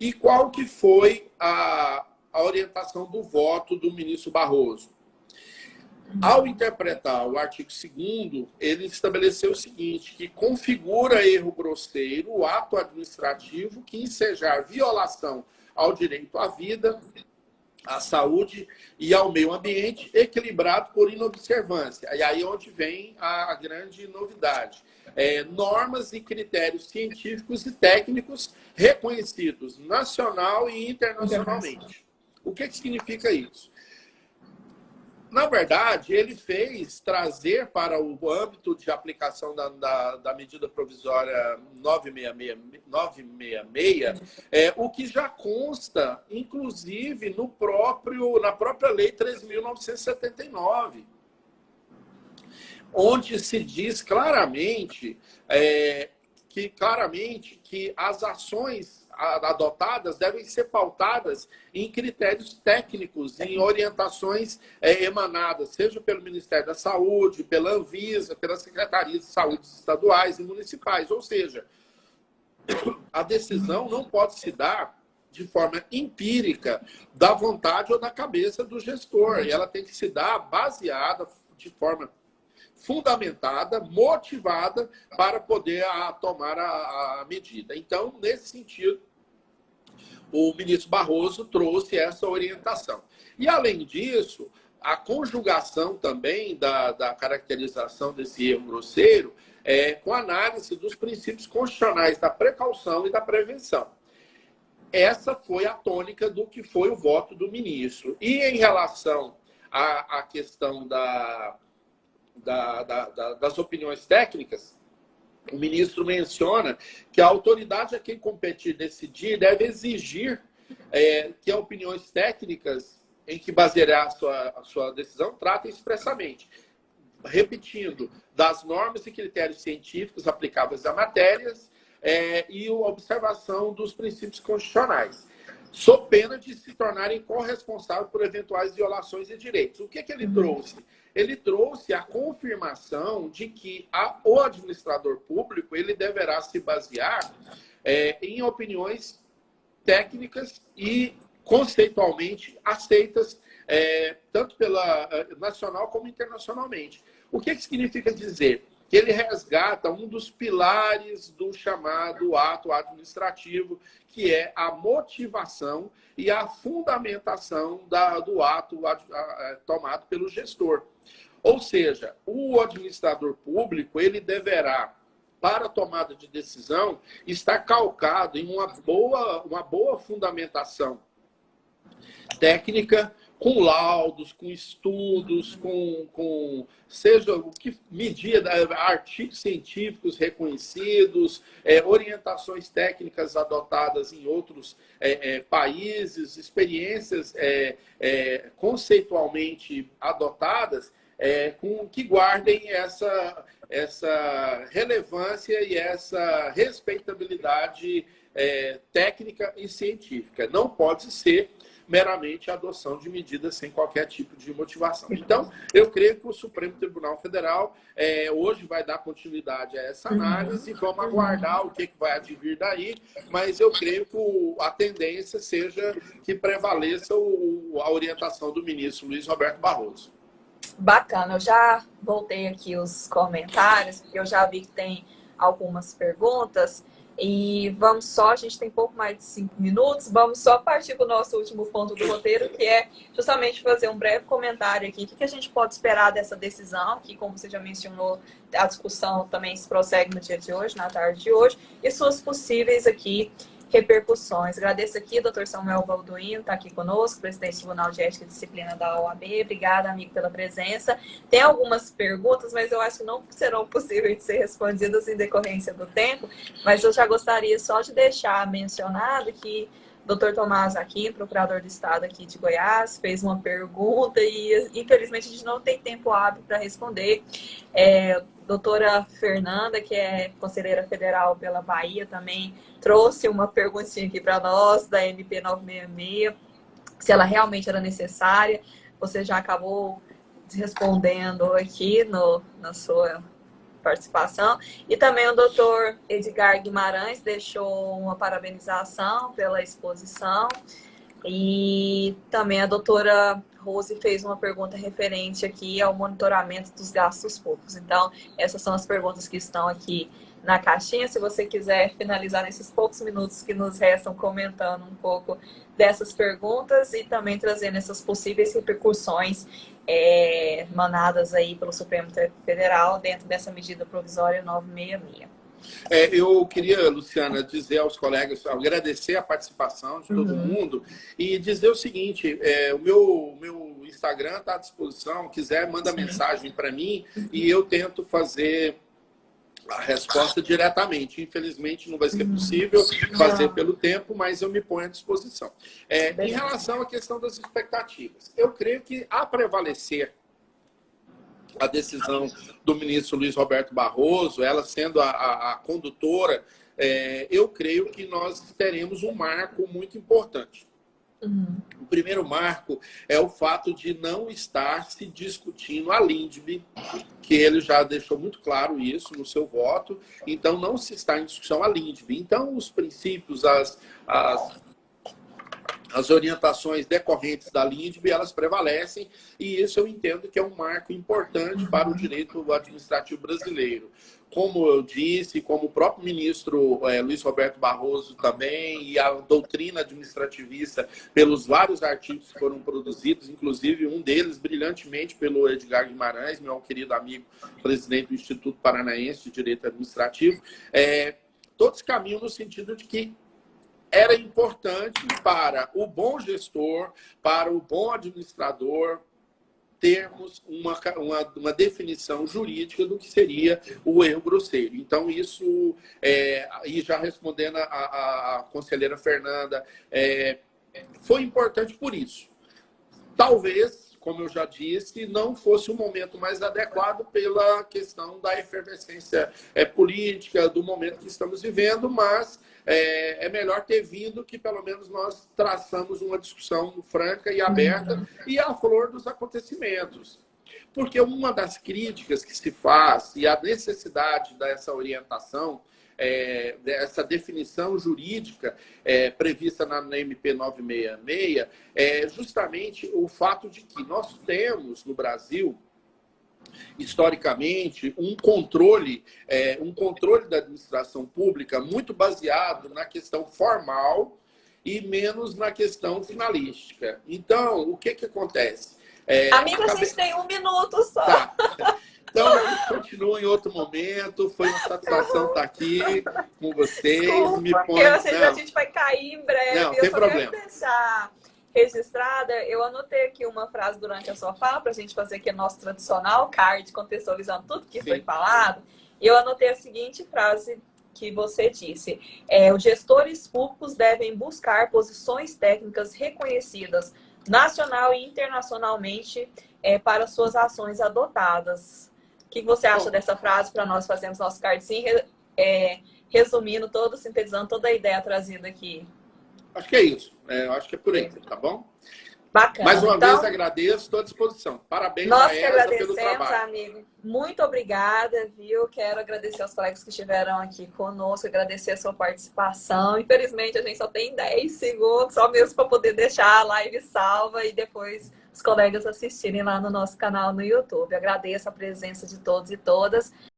E qual que foi a orientação do voto do ministro Barroso? Ao interpretar o artigo 2º, ele estabeleceu o seguinte, que configura erro grosseiro o ato administrativo que ensejar violação ao direito à vida, à saúde e ao meio ambiente, equilibrado por inobservância. E aí é onde vem a grande novidade. Normas e critérios científicos e técnicos reconhecidos nacional e internacionalmente. O que significa isso? Na verdade, ele fez trazer para o âmbito de aplicação da medida provisória 966, o que já consta, inclusive, na própria Lei 3.979, onde se diz claramente que as ações adotadas devem ser pautadas em critérios técnicos, em orientações emanadas, seja pelo Ministério da Saúde, pela Anvisa, pelas Secretarias de Saúde estaduais e municipais. Ou seja, a decisão não pode se dar de forma empírica da vontade ou da cabeça do gestor. E ela tem que se dar baseada de forma fundamentada, motivada para poder tomar a medida. Então, nesse sentido, o ministro Barroso trouxe essa orientação. E, além disso, a conjugação também da caracterização desse erro grosseiro com análise dos princípios constitucionais da precaução e da prevenção. Essa foi a tônica do que foi o voto do ministro. E em relação à questão das opiniões técnicas, o ministro menciona que a autoridade a quem competir decidir deve exigir que as opiniões técnicas em que baseará a sua decisão tratem expressamente, repetindo, das normas e critérios científicos aplicáveis a matérias e a observação dos princípios constitucionais, sob pena de se tornarem corresponsáveis por eventuais violações de direitos. O que ele trouxe? Ele trouxe a confirmação de que o administrador público ele deverá se basear em opiniões técnicas e conceitualmente aceitas tanto pela nacional como internacionalmente. O que significa dizer? Que ele resgata um dos pilares do chamado ato administrativo, que é a motivação e a fundamentação do ato tomado pelo gestor. Ou seja, o administrador público ele deverá, para a tomada de decisão, estar calcado em uma boa fundamentação técnica, com laudos, com estudos, seja o que medir, artigos científicos reconhecidos, orientações técnicas adotadas em outros países, experiências conceitualmente adotadas, que guardem essa relevância e essa respeitabilidade técnica e científica. Não pode ser meramente a adoção de medidas sem qualquer tipo de motivação. Então, eu creio que o Supremo Tribunal Federal hoje vai dar continuidade a essa análise, vamos aguardar o que vai advir daí, mas eu creio que a tendência seja que prevaleça a orientação do ministro Luiz Roberto Barroso. Bacana, eu já voltei aqui os comentários, porque eu já vi que tem algumas perguntas. E vamos só, a gente tem pouco mais de 5 minutos, vamos só partir para o nosso último ponto do roteiro, que é justamente fazer um breve comentário aqui. O que a gente pode esperar dessa decisão, que, como você já mencionou, a discussão também se prossegue no dia de hoje, na tarde de hoje, e suas possíveis aqui repercussões. Agradeço aqui, doutor Samuel Balduino, está aqui conosco, presidente do Tribunal de Ética e Disciplina da OAB. Obrigada, amigo, pela presença. Tem algumas perguntas, mas eu acho que não serão possíveis de ser respondidas em decorrência do tempo, mas eu já gostaria só de deixar mencionado que o Dr. Tomás Aquino, procurador do Estado aqui de Goiás, fez uma pergunta e, infelizmente, a gente não tem tempo hábil para responder. Doutora Fernanda, que é conselheira federal pela Bahia, também trouxe uma perguntinha aqui para nós, da MP 966, se ela realmente era necessária. Você já acabou respondendo aqui na sua participação. E também o doutor Edgar Guimarães deixou uma parabenização pela exposição. E também a doutora Rose fez uma pergunta referente aqui ao monitoramento dos gastos públicos. Então, essas são as perguntas que estão aqui na caixinha. Se você quiser finalizar nesses poucos minutos que nos restam comentando um pouco dessas perguntas e também trazendo essas possíveis repercussões manadas aí pelo Supremo Federal dentro dessa medida provisória 966. Eu queria, Luciana, dizer aos colegas, agradecer a participação de todo mundo e dizer o seguinte, o meu Instagram está à disposição, quiser, manda mensagem para mim e eu tento fazer a resposta diretamente. Infelizmente, não vai ser possível fazer pelo tempo, mas eu me ponho à disposição. Em relação à questão das expectativas, eu creio que, a prevalecer a decisão do ministro Luiz Roberto Barroso, ela sendo a condutora, eu creio que nós teremos um marco muito importante. O primeiro marco é o fato de não estar se discutindo a LINDB, que ele já deixou muito claro isso no seu voto, então não se está em discussão a LINDB. Então, os princípios, as orientações decorrentes da LINDB, elas prevalecem, e isso eu entendo que é um marco importante para o direito administrativo brasileiro. Como eu disse, como o próprio ministro Luiz Roberto Barroso também, e a doutrina administrativista, pelos vários artigos que foram produzidos, inclusive um deles brilhantemente pelo Edgar Guimarães, meu querido amigo, presidente do Instituto Paranaense de Direito Administrativo, todos caminham no sentido de que era importante para o bom gestor, para o bom administrador, termos uma definição jurídica do que seria o erro grosseiro. Então, isso, e já respondendo a conselheira Fernanda, foi importante por isso. Talvez, como eu já disse, não fosse o momento mais adequado pela questão da efervescência política, do momento que estamos vivendo, mas é melhor ter vindo que pelo menos nós traçamos uma discussão franca e aberta e à flor dos acontecimentos. Porque uma das críticas que se faz e a necessidade dessa orientação, dessa definição jurídica prevista na MP 966, é justamente o fato de que nós temos no Brasil, historicamente, um controle da administração pública muito baseado na questão formal e menos na questão finalística. Então, o que acontece? Amigo, a gente tem 1 minuto só. Tá. Então, a gente continua em outro momento. Foi uma satisfação estar aqui com vocês. Desculpa, a gente vai cair em breve. Não, tem problema. Quero deixar registrada, eu anotei aqui uma frase durante a sua fala, para a gente fazer aqui o nosso tradicional card, contextualizando tudo que foi falado. E eu anotei a seguinte frase que você disse. Os gestores públicos devem buscar posições técnicas reconhecidas nacional e internacionalmente para suas ações adotadas. O que você acha dessa frase para nós fazermos nosso cardzinho, resumindo todo, sintetizando toda a ideia trazida aqui? Acho que é isso. Eu acho que é por aí, tá bom? Bacana. Mais uma vez agradeço, estou à disposição. Parabéns nós a ela pelo trabalho. Nós que agradecemos, amigo. Muito obrigada, viu? Quero agradecer aos colegas que estiveram aqui conosco, agradecer a sua participação. Infelizmente, a gente só tem 10 segundos, só mesmo para poder deixar a live salva e depois os colegas assistirem lá no nosso canal no YouTube. Agradeço a presença de todos e todas.